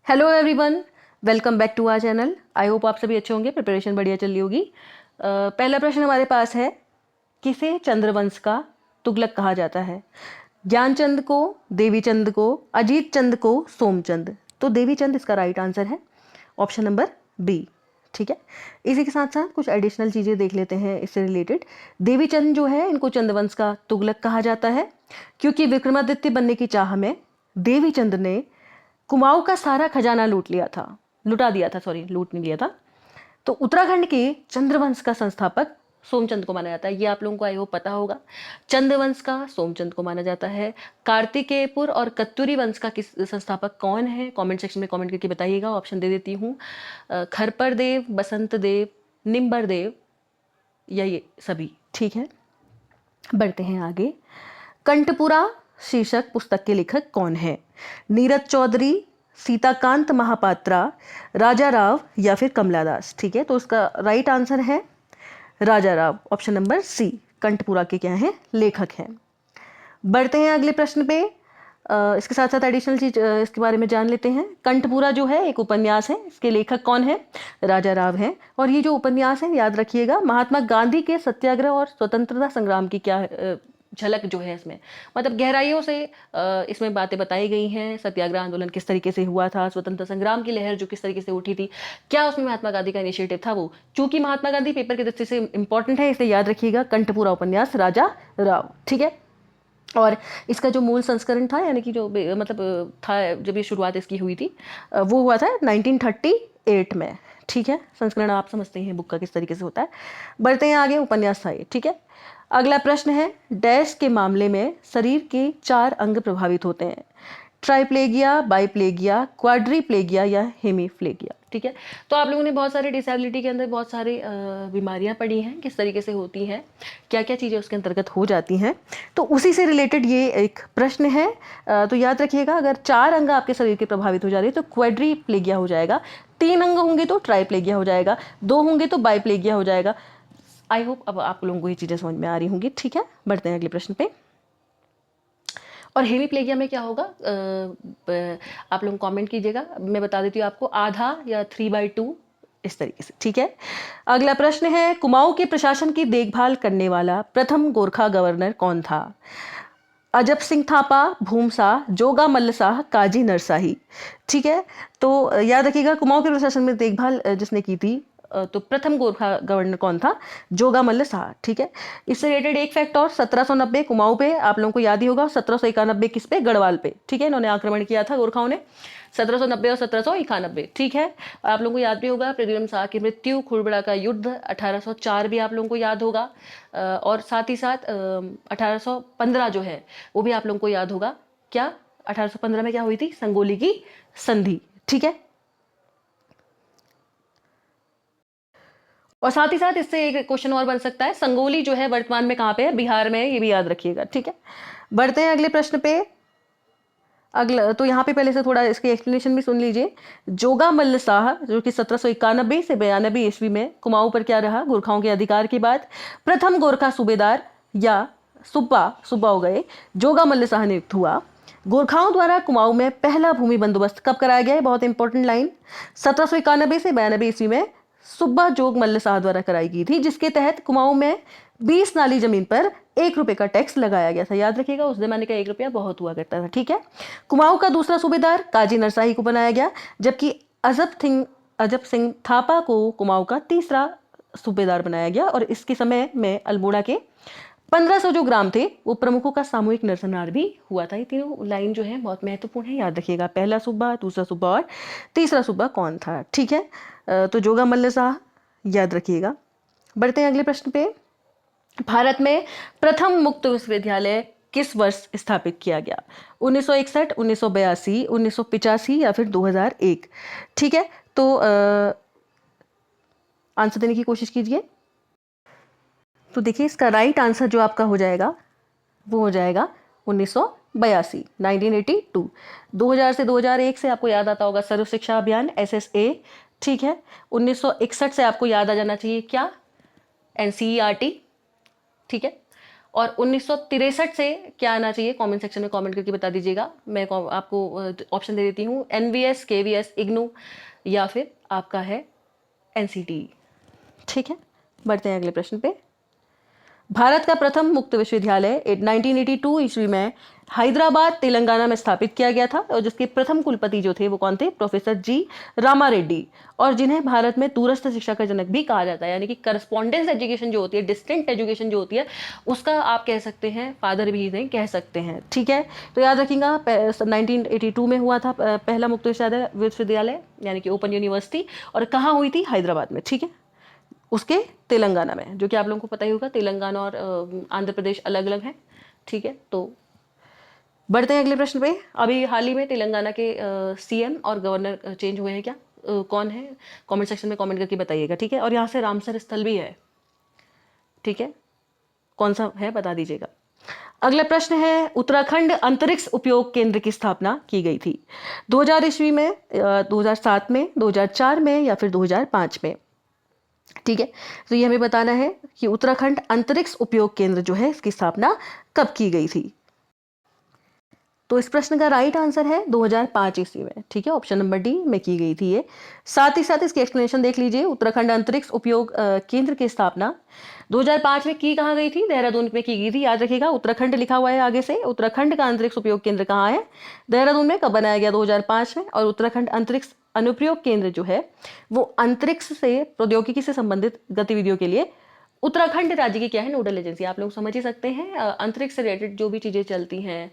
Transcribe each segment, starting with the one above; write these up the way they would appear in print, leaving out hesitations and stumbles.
Hello everyone, welcome back to our channel. I hope आप सभी अच्छे होंगे, प्रिपरेशन बढ़िया चल रही होगी। पहला प्रश्न हमारे पास है, किसे चंद्रवंश का तुगलक कहा जाता है? ज्ञानचंद को, देवीचंद को, अजीत चंद को, सोमचंद। तो देवीचंद इसका राइट आंसर है, ऑप्शन नंबर बी। ठीक है, इसी के साथ साथ कुछ एडिशनल चीज़ें देख लेते हैं इससे रिलेटेड। देवीचंद जो है इनको चंद्रवंश का तुगलक कहा जाता है क्योंकि विक्रमादित्य बनने की चाह में देवीचंद ने कुमाऊं का सारा खजाना लुटा दिया था, सॉरी लूट नहीं लिया था। तो उत्तराखंड के चंद्रवंश का संस्थापक सोमचंद को माना जाता है। ये आप लोगों को आई होप पता होगा, चंद्रवंश का सोमचंद को माना जाता है। कार्तिकेयपुर और कत्तूरी वंश का किस संस्थापक कौन है? कमेंट सेक्शन में कमेंट करके बताइएगा। ऑप्शन दे देती हूँ, खरपर देव, बसंत देव, निम्बर देव, या ये सभी। ठीक है, बढ़ते हैं आगे। कंठपुरा शीर्षक पुस्तक के लेखक कौन है? नीरज चौधरी, सीताकांत महापात्रा, राजा राव या फिर कमलादास। ठीक है, तो इसका राइट आंसर है राजा राव, ऑप्शन नंबर सी। कंठपुरा के क्या हैं? लेखक हैं। बढ़ते हैं अगले प्रश्न पे। इसके साथ साथ एडिशनल चीज इसके बारे में जान लेते हैं। कंठपुरा जो है एक उपन्यास है, इसके लेखक कौन है? राजा राव हैं। और ये जो उपन्यास है, याद रखिएगा, महात्मा गांधी के सत्याग्रह और स्वतंत्रता संग्राम की क्या झलक जो है इसमें, मतलब गहराइयों से इसमें बातें बताई गई हैं। सत्याग्रह आंदोलन किस तरीके से हुआ था, स्वतंत्रता संग्राम की लहर जो किस तरीके से उठी थी, क्या उसमें महात्मा गांधी का इनिशिएटिव था वो। चूंकि महात्मा गांधी पेपर के दृष्टि से इंपॉर्टेंट है, इसलिए याद रखिएगा कंठपुरा उपन्यास राजा राव। ठीक है, और इसका जो मूल संस्करण था, यानी कि जो मतलब था जब ये शुरुआत इसकी हुई थी, वो हुआ था 1938 में। ठीक है, संस्करण आप समझते हैं बुक का किस तरीके से होता है। बढ़ते हैं आगे, उपन्यास था ये। ठीक है, अगला प्रश्न है, डैश के मामले में शरीर के 4 अंग प्रभावित होते हैं? ट्राइप्लेगिया, बाइप्लेगिया, क्वाड्रीप्लेगिया या हेमीप्लेगिया। ठीक है, तो आप लोगों ने बहुत सारे डिसेबिलिटी के अंदर बहुत सारी बीमारियां पढ़ी हैं, किस तरीके से होती हैं, क्या क्या चीज़ें उसके अंतर्गत हो जाती हैं। तो उसी से रिलेटेड ये एक प्रश्न है। तो याद रखिएगा, अगर 4 अंग आपके शरीर के प्रभावित हो जा रहे हैं तो क्वाड्रीप्लेगिया हो जाएगा, 3 अंग होंगे तो ट्राइप्लेगिया हो जाएगा, 2 होंगे तो बाइप्लेगिया हो जाएगा। आई होप अब आप लोगों को ये चीज़ें समझ में आ रही होंगी। ठीक है, बढ़ते हैं अगले प्रश्न पे। और हेमीप्लेगिया में क्या होगा, आप लोग कमेंट कीजिएगा, मैं बता देती हूँ आपको, आधा या 3/2 इस तरीके से। ठीक है, अगला प्रश्न है, कुमाऊं के प्रशासन की देखभाल करने वाला प्रथम गोरखा गवर्नर कौन था? अजब सिंह थापा, भूमसा, जोगा मल्ल शाह, काजी नरसाही। ठीक है, तो याद रखिएगा, कुमाऊं के प्रशासन में देखभाल जिसने की थी, तो प्रथम गोरखा गवर्नर कौन था? जोगा मल्ल शाह। ठीक है, इससे रिलेटेड एक फैक्ट और, 1790 कुमाऊं पे आप लोगों को याद ही होगा, 1791 किस पे? गढ़वाल पे। ठीक है, इन्होंने आक्रमण किया था गोरखाओं ने, 1790 और 1791। ठीक है, आप लोगों को याद भी होगा पृथ्वीराज शाह की मृत्यु, खुड़बड़ा का युद्ध 1804 भी आप लोगों को याद होगा। और साथ ही साथ 1815 जो है वो भी आप लोगों को याद होगा। क्या 1815 में क्या हुई थी? संगोली की संधि। ठीक है, और साथ ही साथ इससे एक क्वेश्चन और बन सकता है, संगोली जो है वर्तमान में कहाँ पे है? बिहार में है, ये भी याद रखिएगा। ठीक है, बढ़ते हैं अगले प्रश्न पे। अगला तो यहाँ पे पहले से थोड़ा इसकी एक्सप्लेनेशन भी सुन लीजिए। जोगा मल्ल शाह जो कि 1791 से 92 ईस्वी में कुमाऊं पर क्या रहा? गोरखाओं के अधिकार के बाद प्रथम गोरखा सूबेदार या सुब्बा हो गए, जोगा मल्ल शाह नियुक्त हुआ। गोरखाओं द्वारा कुमाऊं में पहला भूमि बंदोबस्त कब कराया गया है? बहुत इंपॉर्टेंट लाइन, 1791 से 92 ईस्वी में सुब्बा जोग मल्ल शाह द्वारा कराई गई थी, जिसके तहत कुमाऊं में 20 नाली जमीन पर 1 रुपए का टैक्स लगाया गया था। याद रखिएगा, उस जमाने का 1 रुपया बहुत हुआ करता था। ठीक है, कुमाऊं का दूसरा सूबेदार काजी नरसाही को बनाया गया, जबकि अजब सिंह थापा को कुमाऊं का तीसरा सूबेदार बनाया गया। और इसके समय में अल्मोड़ा के 1500 जो ग्राम थे वो प्रमुखों का सामूहिक नरसंहार भी हुआ था। ये तीनों लाइन जो है बहुत महत्वपूर्ण है, याद रखिएगा। पहला सूबा, दूसरा सूबा और तीसरा सूबा कौन था? ठीक है, तो जोगा मल्ल शाह याद रखिएगा। बढ़ते हैं अगले प्रश्न पे। भारत में प्रथम मुक्त विश्वविद्यालय किस वर्ष स्थापित किया गया? 1961, 1982, 1985 या फिर 2001। ठीक है, तो आंसर देने की कोशिश कीजिए। तो देखिए, इसका राइट आंसर जो आपका हो जाएगा वो हो जाएगा 1982, 1982। 2000 से 2001 से आपको याद आता होगा सर्व शिक्षा अभियान, SSA। ठीक है, 1961 से आपको याद आ जाना चाहिए क्या? NCERT। ठीक है, और 1963 से क्या आना चाहिए, कमेंट सेक्शन में कमेंट करके बता दीजिएगा। मैं आपको ऑप्शन दे देती हूँ, एनवीएस, केवीएस, इग्नू या फिर आपका है एनसीटी। ठीक है, बढ़ते हैं अगले प्रश्न पे। भारत का प्रथम मुक्त विश्वविद्यालय 1982 ईस्वी में हैदराबाद तेलंगाना में स्थापित किया गया था, और जिसके प्रथम कुलपति जो थे वो कौन थे, प्रोफेसर जी रामा रेड्डी, और जिन्हें भारत में दूरस्थ शिक्षा का जनक भी कहा जाता है, यानी कि करस्पॉन्डेंस एजुकेशन जो होती है, डिस्टेंट एजुकेशन जो होती है, उसका आप कह सकते हैं फादर भी नहीं कह सकते हैं। ठीक है, तो याद रखिएगा 1982 में हुआ था पहला मुक्त विश्वविद्यालय यानी कि ओपन यूनिवर्सिटी, और कहाँ हुई थी, हैदराबाद में। ठीक है, उसके तेलंगाना में, जो कि आप लोगों को पता ही होगा तेलंगाना और आंध्र प्रदेश अलग अलग हैं। ठीक है, तो बढ़ते हैं अगले प्रश्न पे। अभी हाल ही में तेलंगाना के सीएम और गवर्नर चेंज हुए हैं क्या, कौन है, कमेंट सेक्शन में कमेंट करके बताइएगा। ठीक है, और यहाँ से रामसर स्थल भी है। ठीक है, कौन सा है बता दीजिएगा। अगला प्रश्न है, उत्तराखंड अंतरिक्ष उपयोग केंद्र की स्थापना की गई थी 2000 ईस्वी में, 2007 में, 2004 में या फिर 2005 में। ठीक है, तो ये हमें बताना है कि उत्तराखंड अंतरिक्ष उपयोग केंद्र जो है इसकी स्थापना कब की गई थी। तो इस प्रश्न का राइट आंसर है 2005 ईस्वी में। ठीक है, ऑप्शन नंबर डी में की गई थी ये। साथ ही साथ इसकी एक्सप्लेनेशन देख लीजिए। उत्तराखंड अंतरिक्ष उपयोग केंद्र की स्थापना 2005 में की कहाँ गई थी, देहरादून में की गई थी। याद रखिएगा, उत्तराखंड लिखा हुआ है आगे से। उत्तराखंड का अंतरिक्ष उपयोग केंद्र कहाँ है, देहरादून में। कब बनाया गया, 2005 में। और उत्तराखंड अंतरिक्ष अनुप्रयोग केंद्र जो है वो अंतरिक्ष से प्रौद्योगिकी से संबंधित गतिविधियों के लिए उत्तराखंड राज्य की क्या है, नोडल एजेंसी। आप लोग समझ ही सकते हैं, अंतरिक्ष से रिलेटेड जो भी चीज़ें चलती हैं,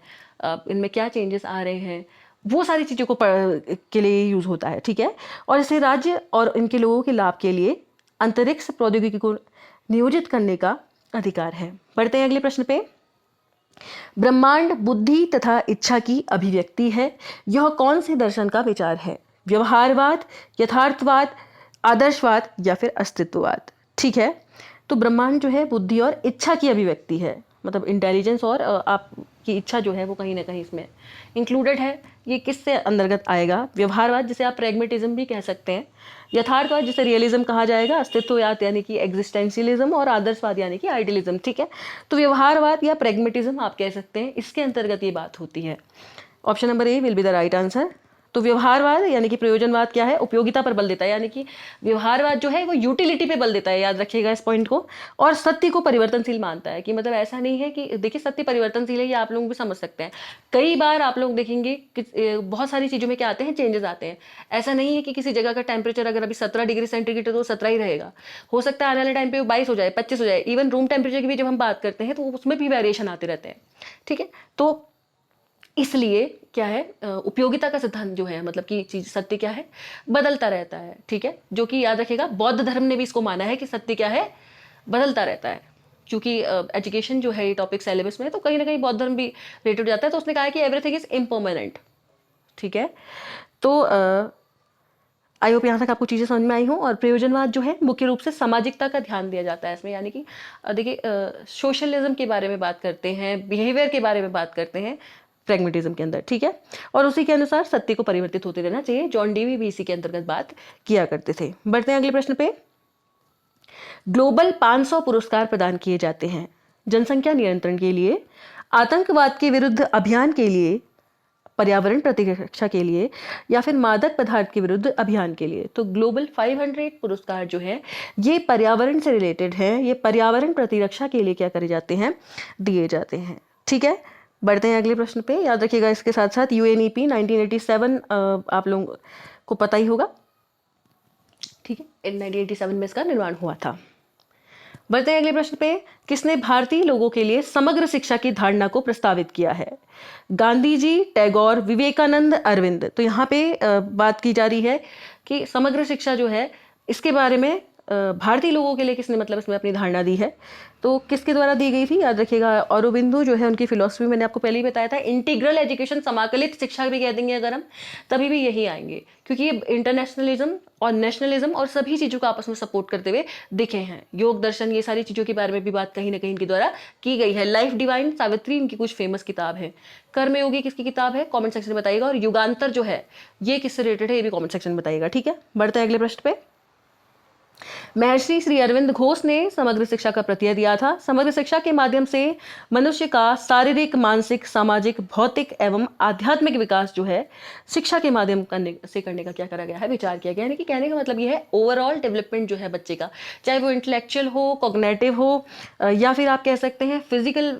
इनमें क्या चेंजेस आ रहे हैं, वो सारी चीज़ों को के लिए यूज़ होता है। ठीक है, और इसे राज्य और इनके लोगों के लाभ के लिए अंतरिक्ष प्रौद्योगिकी को नियोजित करने का अधिकार है। बढ़ते हैं अगले प्रश्न पे। ब्रह्मांड बुद्धि तथा इच्छा की अभिव्यक्ति है, यह कौन से दर्शन का विचार है, व्यवहारवाद, यथार्थवाद, आदर्शवाद या फिर अस्तित्ववाद। ठीक है, तो ब्रह्मांड जो है बुद्धि और इच्छा की अभिव्यक्ति है, मतलब इंटेलिजेंस और आपकी इच्छा जो है वो कहीं ना कहीं इसमें इंक्लूडेड है। ये किससे अंतर्गत आएगा, व्यवहारवाद जिसे आप प्रेगमेटिज्म भी कह सकते हैं, यथार्थवाद जिसे रियलिज्म कहा जाएगा, अस्तित्ववाद यानी कि एग्जिस्टेंशियलिज्म, और आदर्शवाद यानी कि आइडियलिज्म। ठीक है, तो व्यवहारवाद या प्रेगमेटिज्म आप कह सकते हैं, इसके अंतर्गत ये बात होती है। Option number A will be the right answer. तो व्यवहारवाद यानी कि प्रयोजनवाद क्या है, उपयोगिता पर बल देता है, यानी कि व्यवहारवाद जो है वो यूटिलिटी पे बल देता है, याद रखिएगा इस पॉइंट को। और सत्य को परिवर्तनशील मानता है, कि मतलब ऐसा नहीं है कि देखिए सत्य परिवर्तनशील है, ये आप लोग भी समझ सकते हैं। कई बार आप लोग देखेंगे कि बहुत सारी चीज़ों में क्या आते हैं, चेंजेस आते हैं। ऐसा नहीं है कि किसी जगह का टेम्परेचर अगर अभी 17 डिग्री सेंटीग्रेड है तो 17 ही रहेगा, हो सकता है आने वाले टाइम पे 22 हो जाए, 25 हो जाए। इवन रूम टेम्परेचर की भी जब हम बात करते हैं तो उसमें भी वेरिएशन आते रहते हैं। ठीक है, तो इसलिए क्या है, उपयोगिता का सिद्धांत जो है, मतलब कि चीज सत्य क्या है, बदलता रहता है। ठीक है, जो कि याद रखेगा बौद्ध धर्म ने भी इसको माना है कि सत्य क्या है, बदलता रहता है। क्योंकि एजुकेशन जो है ये टॉपिक सिलेबस में, तो कहीं ना कहीं बौद्ध धर्म भी रिलेटेड हो जाता है। तो उसने कहा है कि एवरीथिंग इज इम्परमानेंट। ठीक है, तो आई होप यहाँ तक आपको चीज़ें समझ में आई हों। और प्रयोजनवाद जो है मुख्य रूप से सामाजिकता का ध्यान दिया जाता है इसमें, यानी कि देखिए सोशलिज्म के बारे में बात करते हैं, बिहेवियर के बारे में बात करते हैं प्रेगमेटिज्म के अंदर। ठीक है, और उसी के अनुसार सत्य को परिवर्तित होते रहना चाहिए। जॉन डीवी भी इसी के अंतर्गत बात किया करते थे। बढ़ते हैं अगले प्रश्न पे। ग्लोबल 500 पुरस्कार प्रदान किए जाते हैं जनसंख्या नियंत्रण के लिए, आतंकवाद के विरुद्ध अभियान के लिए, पर्यावरण प्रतिरक्षा के लिए, या फिर मादक पदार्थ के विरुद्ध अभियान के लिए। तो ग्लोबल 500 पुरस्कार जो है ये पर्यावरण से रिलेटेड है, ये पर्यावरण प्रतिरक्षा के लिए क्या करे जाते हैं, दिए जाते हैं। ठीक है, बढ़ते हैं अगले प्रश्न पे। याद रखिएगा इसके साथ साथ यूएनईपी 1987 आप लोगों को पता ही होगा। ठीक है, 1987 में इसका निर्माण हुआ था। बढ़ते हैं अगले प्रश्न पे। किसने भारतीय लोगों के लिए समग्र शिक्षा की धारणा को प्रस्तावित किया है, गांधी जी, टैगोर, विवेकानंद, अरविंद। तो यहाँ पे बात की जा रही है कि समग्र शिक्षा जो है इसके बारे में भारतीय लोगों के लिए किसने मतलब इसमें अपनी धारणा दी है। तो किसके द्वारा दी गई थी, याद रखिएगा औरोबिंदु जो है उनकी फिलॉसफी मैंने आपको पहले ही बताया था। इंटीग्रल एजुकेशन, समाकलित शिक्षा भी कह देंगे अगर हम, तभी भी यही आएंगे, क्योंकि ये इंटरनेशनलिज्म और नेशनलिज्म और सभी चीज़ों को आपस में सपोर्ट करते हुए दिखे हैं। योग दर्शन, ये सारी चीज़ों के बारे में भी बात कहीं ना कहीं इनके द्वारा की गई है। लाइफ डिवाइन, सावित्री इनकी कुछ फेमस किताब है। कर्मयोगी किसकी किताब है, कॉमेंट सेक्शन में बताइएगा। और युगांतर जो है ये किससे रिलेटेड है, ये भी कॉमेंट सेक्शन में बताइएगा। ठीक है, बढ़ते हैं अगले प्रश्न पे। महर्षि श्री अरविंद घोष ने समग्र शिक्षा का प्रत्यय दिया था। समग्र शिक्षा के माध्यम से मनुष्य का शारीरिक, मानसिक, सामाजिक, भौतिक एवं आध्यात्मिक विकास जो है शिक्षा के माध्यम करने का क्या करा गया है, विचार किया गया है। यानी कि कहने का मतलब ये है ओवरऑल डेवलपमेंट जो है बच्चे का, चाहे वो इंटेलेक्चुअल हो, कॉग्निटिव हो, या फिर आप कह सकते हैं फिजिकल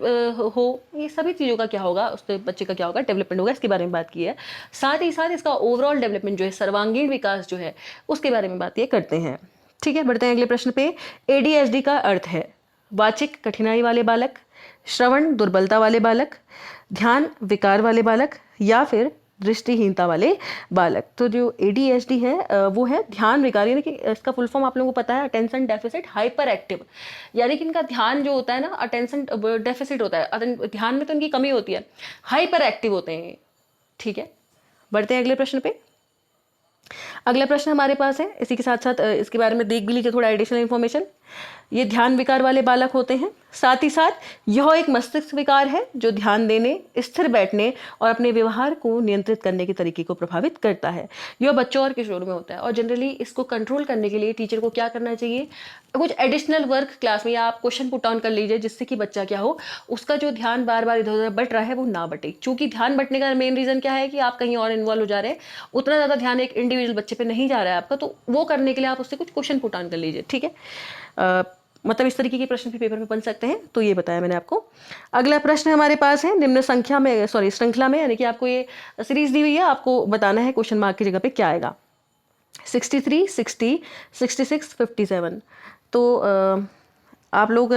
हो, ये सभी चीज़ों का क्या होगा, उसके बच्चे का क्या होगा, डेवलपमेंट होगा, इसके बारे में बात की है। साथ ही साथ इसका ओवरऑल डेवलपमेंट जो है, सर्वांगीण विकास जो है, उसके बारे में बात ये करते हैं। ठीक है, बढ़ते हैं अगले प्रश्न पे। ADHD का अर्थ है वाचिक कठिनाई वाले बालक, श्रवण दुर्बलता वाले बालक, ध्यान विकार वाले बालक, या फिर दृष्टिहीनता वाले बालक। तो जो ADHD है वो है ध्यान विकार, यानी कि इसका फुल फॉर्म आप लोगों को पता है अटेंशन डेफिसिट हाइपर एक्टिव, यानी कि इनका ध्यान जो होता है ना, अटेंशन डेफिसिट होता है, ध्यान में तो इनकी कमी होती है, हाइपर एक्टिव होते हैं। ठीक है, बढ़ते हैं अगले प्रश्न पे। अगला प्रश्न हमारे पास है, इसी के साथ साथ इसके बारे में देख भी लीजिए थोड़ा एडिशनल इन्फॉर्मेशन। ये ध्यान विकार वाले बालक होते हैं। साथ ही साथ यह एक मस्तिष्क विकार है जो ध्यान देने, स्थिर बैठने और अपने व्यवहार को नियंत्रित करने के तरीके को प्रभावित करता है। यह बच्चों और किशोरों में होता है और जनरली इसको कंट्रोल करने के लिए टीचर को क्या करना चाहिए, कुछ एडिशनल वर्क क्लास में या आप क्वेश्चन पुट ऑन कर लीजिए, जिससे कि बच्चा क्या हो, उसका जो ध्यान बार बार इधर उधर बट रहा है वो ना बटे। क्योंकि ध्यान बटने का मेन रीजन क्या है कि आप कहीं और इन्वॉल्व हो जा रहे हैं, उतना ज़्यादा ध्यान एक इंडिविजुअल बच्चे पे नहीं जा रहा है आपका, तो वो करने के लिए आप उससे कुछ क्वेश्चन पुट ऑन कर लीजिए। ठीक है, मतलब इस तरीके के प्रश्न भी पेपर में बन सकते हैं, तो ये बताया मैंने आपको। अगला प्रश्न हमारे पास है निम्न श्रृंखला में, यानी कि आपको ये सीरीज दी हुई है, आपको बताना है क्वेश्चन मार्क की जगह पे क्या आएगा। 63, 60, 66, 57। तो आप लोग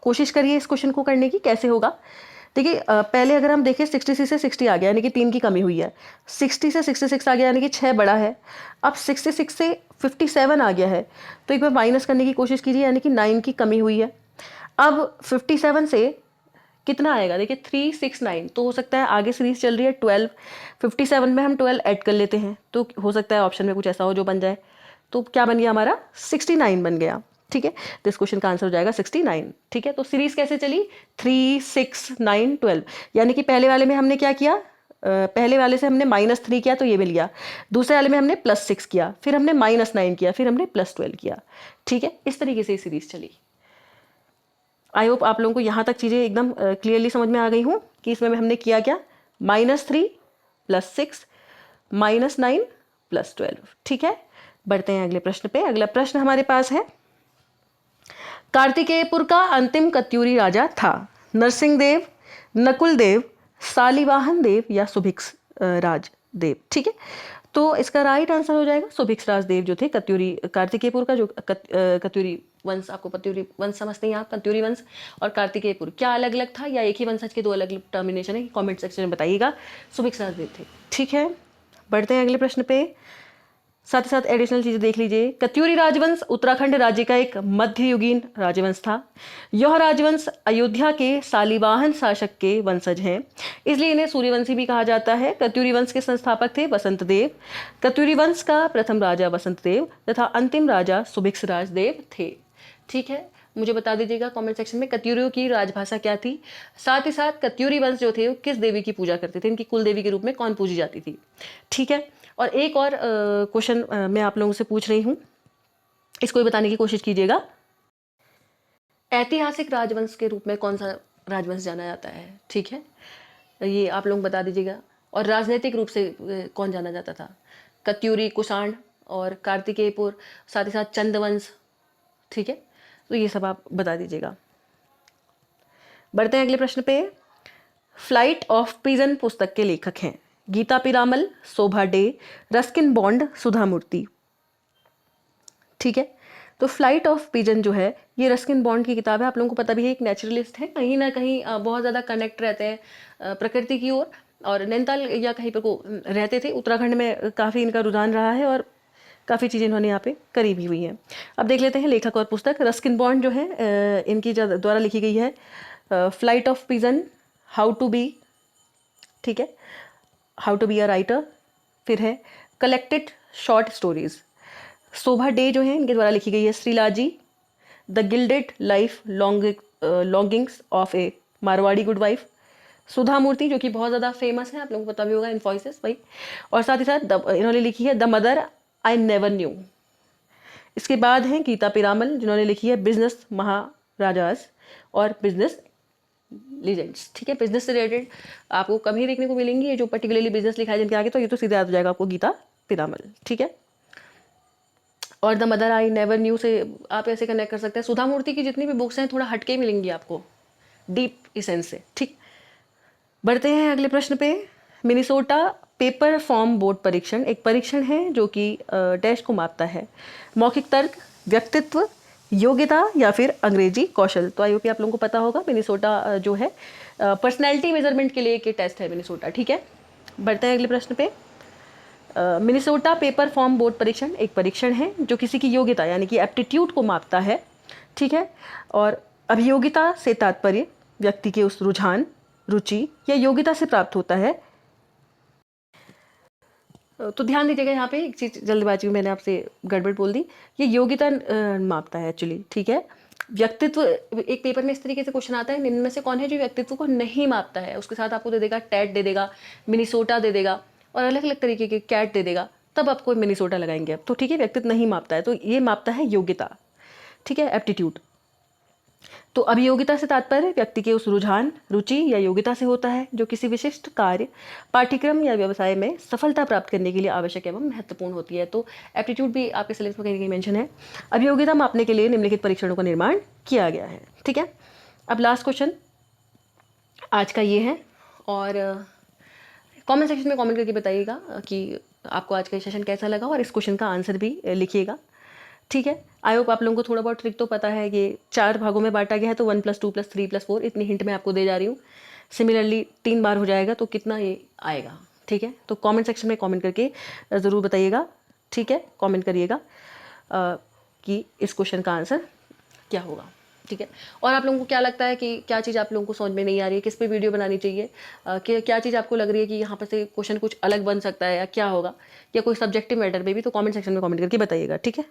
कोशिश करिए इस क्वेश्चन को करने की, कैसे होगा। देखिए पहले अगर हम देखें 66 से 60 आ गया, यानी कि 3 की कमी हुई है। 60 से 66 आ गया, यानी कि 6 बड़ा है। अब 66 से 57 आ गया है, तो एक बार माइनस करने की कोशिश कीजिए, यानी कि 9 की कमी हुई है। अब 57 से कितना आएगा, देखिए 369, तो हो सकता है आगे सीरीज चल रही है 12, 57 में हम 12 ऐड कर लेते हैं, तो हो सकता है ऑप्शन में कुछ ऐसा हो जो बन जाए। तो क्या बन गया हमारा, 69 बन गया। ठीक है, तो इस क्वेश्चन का आंसर हो जाएगा 69। ठीक है, तो सीरीज कैसे चली, 3, 6, 9, 12, यानी कि पहले वाले में हमने क्या किया, पहले वाले से हमने -3 किया तो ये मिल गया, दूसरे वाले में हमने +6 किया, फिर हमने -9 किया, फिर हमने +12 किया। ठीक है, इस तरीके से सीरीज चली। आई होप आप लोगों को यहाँ तक चीज़ें एकदम क्लियरली समझ में आ गई हूँ कि इसमें हमने किया क्या, -3 +6 -9 +12। ठीक है, बढ़ते हैं अगले प्रश्न पे। अगला प्रश्न हमारे पास है, कार्तिकेयपुर का अंतिम कत्यूरी राजा था नरसिंह देव, नकुल देव, शालिवाहन देव या सुभिक्ष राज देव। ठीक है, तो इसका राइट आंसर हो जाएगा सुभिक्ष राज देव जो थे कत्यूरी, कार्तिकेयपुर का जो कत्यूरी वंश, आपको कत्यूरी वंश समझते हैं आप, कत्यूरी वंश और कार्तिकेयपुर क्या अलग अलग था या एक ही वंशज के दो अलग अलग टर्मिनेशन है, कमेंट सेक्शन में बताइएगा। सुभिक्ष राज देव थे। ठीक है, बढ़ते हैं अगले प्रश्न पे। साथ ही साथ एडिशनल चीजें देख लीजिए। कत्यूरी राजवंश उत्तराखंड राज्य का एक मध्ययुगीन राजवंश था। यह राजवंश अयोध्या के शालिवाहन शासक के वंशज हैं, इसलिए इन्हें सूर्यवंशी भी कहा जाता है। कत्यूरी वंश के संस्थापक थे वसंत देव। कत्यूरी वंश का प्रथम राजा वसंत देव तथा अंतिम राजा सुभिक्ष राजदेव थे। ठीक है, मुझे बता दीजिएगा कमेंट सेक्शन में कत्यूरियों की राजभाषा क्या थी। साथ ही साथ कत्यूरी वंश जो थे वो किस देवी की पूजा करते थे, इनकी कुल देवी के रूप में कौन पूजी जाती थी। ठीक है, और एक और क्वेश्चन मैं आप लोगों से पूछ रही हूँ, इसको भी बताने की कोशिश कीजिएगा। ऐतिहासिक राजवंश के रूप में कौन सा राजवंश जाना जाता है। ठीक है, ये आप लोग बता दीजिएगा। और राजनीतिक रूप से कौन जाना जाता था, कत्यूरी, कुषाण और कार्तिकेयपुर, साथ ही साथ चंदवंश। ठीक है, तो ये सब आप बता दीजिएगा। बढ़ते हैं अगले प्रश्न पे। फ्लाइट ऑफ पिजन पुस्तक के लेखक हैं गीता पिरामल, शोभा डे, रस्किन बॉन्ड, सुधा मूर्ति। ठीक है, तो फ्लाइट ऑफ पिजन जो है ये रस्किन बॉन्ड की किताब है। आप लोगों को पता भी है, एक नेचुरलिस्ट है, कहीं ना कहीं बहुत ज़्यादा कनेक्ट रहते हैं प्रकृति की ओर, और नैनीताल या कहीं पर को रहते थे। उत्तराखंड में काफ़ी इनका रुझान रहा है और काफ़ी चीज़ें इन्होंने यहाँ पे करी भी हुई हैं। अब देख लेते हैं लेखक और पुस्तक। रस्किन बॉन्ड जो है इनकी द्वारा लिखी गई है flight of pigeon, how to be, ठीक है, how to be a writer. फिर है collected short stories. Shobha De जो है इनके द्वारा लिखी गई है Shrilaji, the gilded life longings of a Marwari good wife. Sudha Murty जो कि बहुत ज़्यादा फेमस है, आप लोगों को पता भी होगा, इन्फोसिस भाई। और साथ ही साथ इन्होंने लिखी है the mother I never knew. इसके बाद हैं गीता पिरामल, जिन्होंने लिखी है बिजनेस महाराजास और बिजनेस लीजेंड्स। ठीक है, बिजनेस से रिलेटेड आपको कम ही देखने को मिलेंगी, ये जो पर्टिकुलरली बिजनेस लिखा है जिनके आगे, तो ये तो सीधे याद हो जाएगा आपको गीता पिरामल। ठीक है, और the mother I never knew से आप ऐसे कनेक्ट कर सकते हैं। सुधा मूर्ति की जितनी भी बुक्स हैं थोड़ा हटके मिलेंगी आपको डीप इसेंस से। ठीक, बढ़ते हैं अगले प्रश्न पे। मिनीसोटा पेपर फॉर्म बोर्ड परीक्षण एक परीक्षण है जो कि डैश को मापता है, मौखिक तर्क, व्यक्तित्व, योग्यता या फिर अंग्रेजी कौशल। तो आई होप आप लोगों को पता होगा मिनीसोटा जो है पर्सनैलिटी मेजरमेंट के लिए एक टेस्ट है मिनीसोटा। ठीक है, बढ़ते हैं अगले प्रश्न पे। मिनीसोटा पेपर फॉर्म बोर्ड परीक्षण एक परीक्षण है जो किसी की योग्यता यानी कि एप्टीट्यूड को मापता है। ठीक है, और अभियोग्यता से तात्पर्य व्यक्ति के उस रुझान, रुचि या योग्यता से प्राप्त होता है। तो ध्यान दीजिएगा यहाँ पे एक चीज़, जल्दबाजी में मैंने आपसे गड़बड़ बोल दी, ये योग्यता मापता है एक्चुअली। ठीक है, व्यक्तित्व एक पेपर में इस तरीके से क्वेश्चन आता है, निम्न में से कौन है जो व्यक्तित्व को नहीं मापता है, उसके साथ आपको दे देगा टैट दे देगा, मिनीसोटा दे देगा और अलग अलग तरीके के कैट दे देगा, तब आपको मिनीसोटा लगाएंगे अब। तो ठीक है, व्यक्तित्व नहीं मापता है, तो ये मापता है योग्यता। ठीक है, एप्टीट्यूड। तो अभियोग्यता से तात्पर्य व्यक्ति के उस रुझान, रुचि या योग्यता से होता है जो किसी विशिष्ट कार्य, पाठ्यक्रम या व्यवसाय में सफलता प्राप्त करने के लिए आवश्यक एवं महत्वपूर्ण होती है। तो एप्टीट्यूड भी आपके सिलेबस में कहीं ना कहीं मेंशन है। अभियोग्यता मापने के लिए निम्नलिखित परीक्षणों का निर्माण किया गया है। ठीक है, अब लास्ट क्वेश्चन आज का ये है, और कमेंट सेक्शन में कमेंट करके बताइएगा कि आपको आज का सेशन कैसा लगा और इस क्वेश्चन का आंसर भी लिखिएगा। ठीक है, आई होप आप लोगों को थोड़ा बहुत ट्रिक तो पता है। ये 4 भागों में बांटा गया है, तो 1 + 2 + 3 + 4 इतनी हिंट मैं आपको दे जा रही हूँ। सिमिलरली 3 बार हो जाएगा तो कितना ये आएगा। ठीक है, तो कमेंट सेक्शन में कमेंट करके ज़रूर बताइएगा। ठीक है, कमेंट करिएगा कि इस क्वेश्चन का आंसर क्या होगा। ठीक है, और आप लोगों को क्या लगता है कि क्या चीज़ आप लोगों को समझ में नहीं आ रही है, किस पे वीडियो बनानी चाहिए, कि क्या चीज़ आपको लग रही है कि यहाँ पर से क्वेश्चन कुछ अलग बन सकता है या क्या होगा, या कोई सब्जेक्टिव मैटर में भी, तो कमेंट सेक्शन में कमेंट करके बताइएगा। ठीक है।